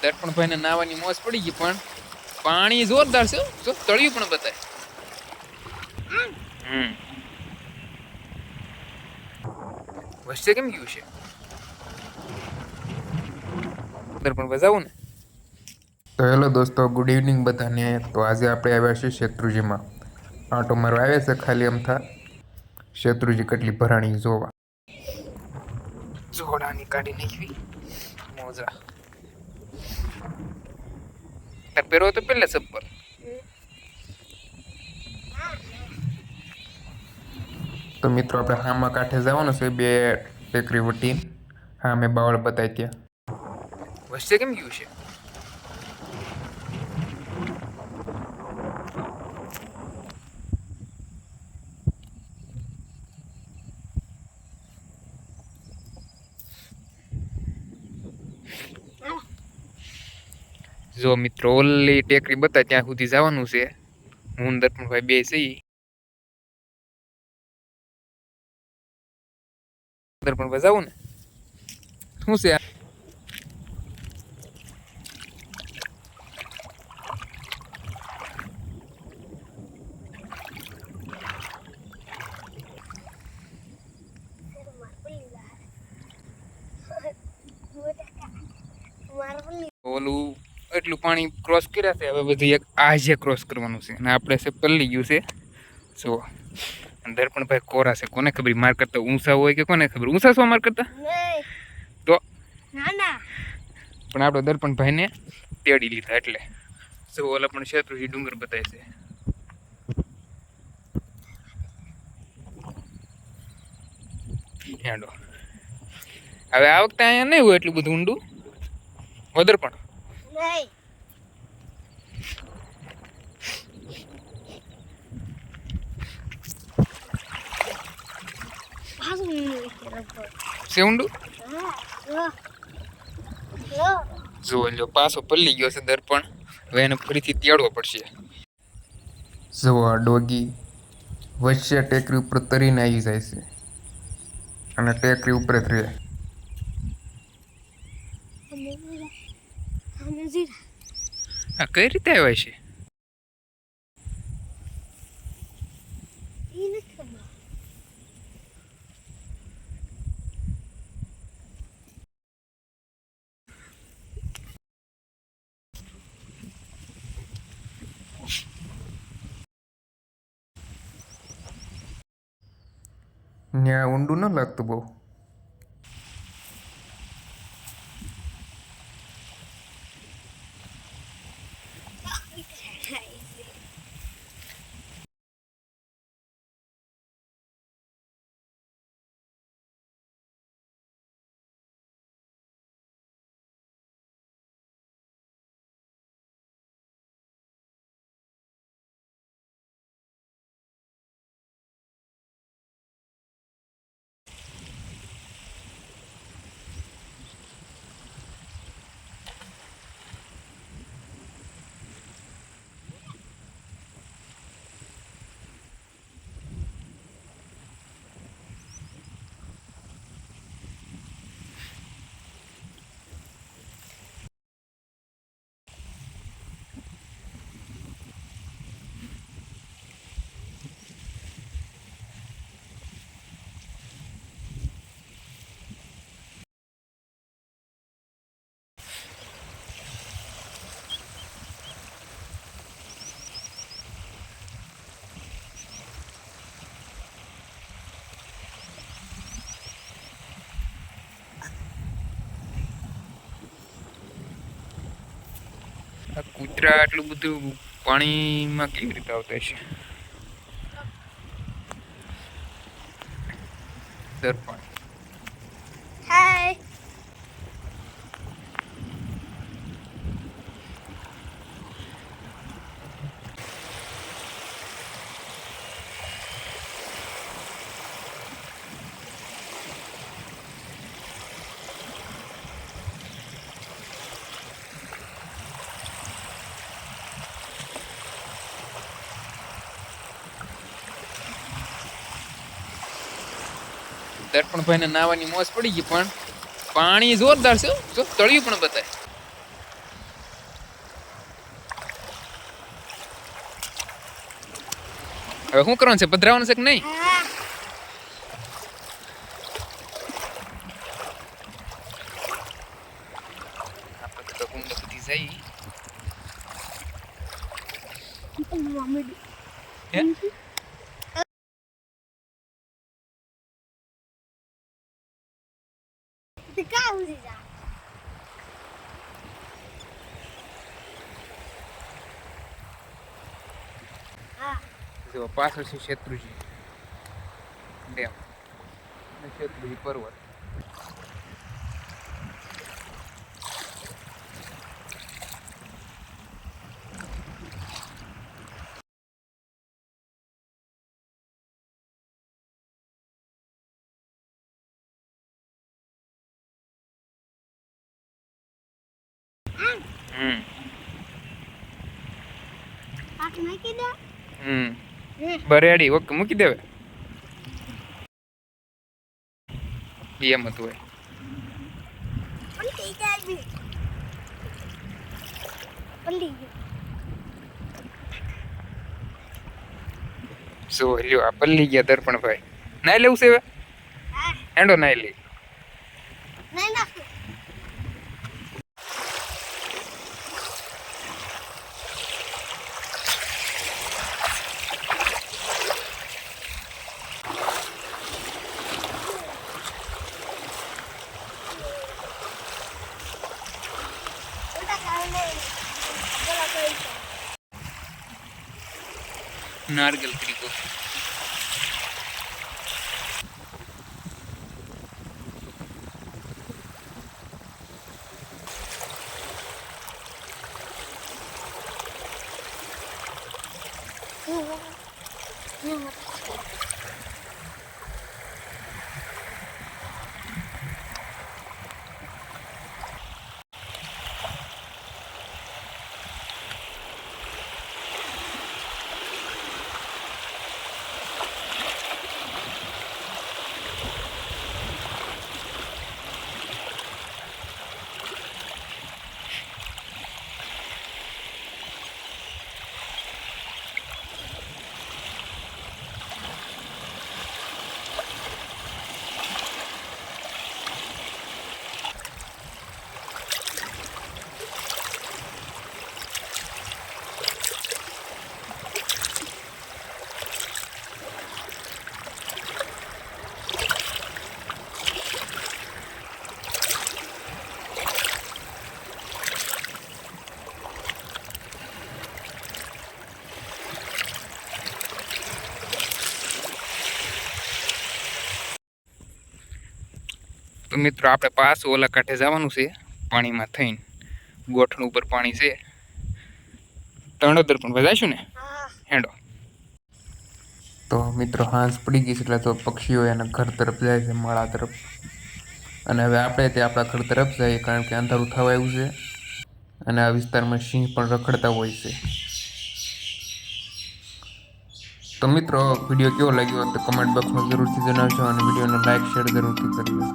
દર્પણભાઈને નાવાની મોજ પડી ગઈ, પણ પાણી જોરદાર છે. જો તળિયું પણ બતાય. વચ્ચે કેમ ગયું છે? દર્પણભાઈ જાવું ને. તો હેલો દોસ્તો, ગુડ ઇવનિંગ બધાને. તો આજે આપણે આવ્યા છીએ શેત્રુંજીમાં. આંટો મારો આવે છે ખાલી અમથા શેત્રુંજી કેટલી ભરાણી જોવા. જોડાની કાઢી નાખવી મોજા. તાર પહેરો તો પેલા ચપ્પલ. તો મિત્રો આપણે હામાં કાંઠે જવાનું છે, બે ટેકરી વટી. હા, મેં બાવળ બતાવી ત્યાં. વચ્ચે કેમ ગયું છે? જો મિત્રો ઓલી ટેકરી બતા ત્યાં સુધી જવાનું છે. હું દર્પણભાઈ બે સહી. દર્પણભાઈ જાવું ને. શું છે? ઓલું એટલું પાણી ક્રોસ કર્યા છે, હવે બધું એક આજે ક્રોસ કરવાનું છે. અને આપણે છે પલ્લી ગયું છે. જો દર્પણભાઈ કોરા છે. કોને ખબર માર કરતા ઊંચા હોય કે કોને ખબર ઊંચા છો માર કરતા? તો પણ આપણે દર્પણભાઈને તેડી લીધા એટલે. જો ઓલા પણ શેત્રુંજી ડુંગર બતાય છે. હેડો હવે આ વખતે અહીંયા નહીં હોય એટલું બધું ઊંડું. વદર પણ છે ઊંડું. જો લ્યો પાછો પલ્લી ગયો છે દર્પણ. હવે એને ફરીથી તેડવો પડશે. જો આ ડોગી વચ્ચે ટેકરી ઉપર તરીને આવી જાય છે અને ટેકરી ઉપર જ રહે. આ કઈ રીતે આવ્યા છે? ત્યાં ઊંડું ન લાગતું બહુ. આ કૂતરા આટલું બધું પાણીમાં કેવી રીતે આવતા છે? દર્પણ દર્પણભાઈને નાવાની મોજ પડી ગઈ, પણ પાણી જોરદાર છે. જો તળિયું પણ બતાય. હવે શું કરવાનું છે? પધરાવાનું છે કે નહીં? આપણે તો કુંડ બધી જઈ. હે? જો પાછળ છે શેત્રુજી ડેમ અને શેત્રુજી પર્વત. બરેડી ઓકે મૂકી દેવે. એમ હતું હોય. જો લ્યો આ પલ્લી ગયા દર્પણભાઈ. નાઈ લેવું છે હવે? હેંડો નાઈ લે. નારગલ ક્રીકો. તો મિત્રો આપણે પાછું ઓલા કાંઠે જવાનું છે પાણીમાં થઈને. ગોઠણ ઉપર પાણી છે. તણોદર પણ બધાશું ને હેંડો. તો મિત્રો હાંસ પડી ગઈ છે એટલે તો પક્ષીઓ એના ઘર તરફ જાય છે, માળા તરફ. અને હવે આપણે તે આપણા ઘર તરફ જઈએ કારણ કે અંધારું થવા આવ્યું છે અને આ વિસ્તારમાં સિંહ પણ રખડતા હોય છે. તો મિત્રો વિડીયો કેવો લાગ્યો તો કમેન્ટ બોક્સમાં જરૂરથી જણાવજો અને વિડીયોને લાઈક શેર જરૂરથી કરજો.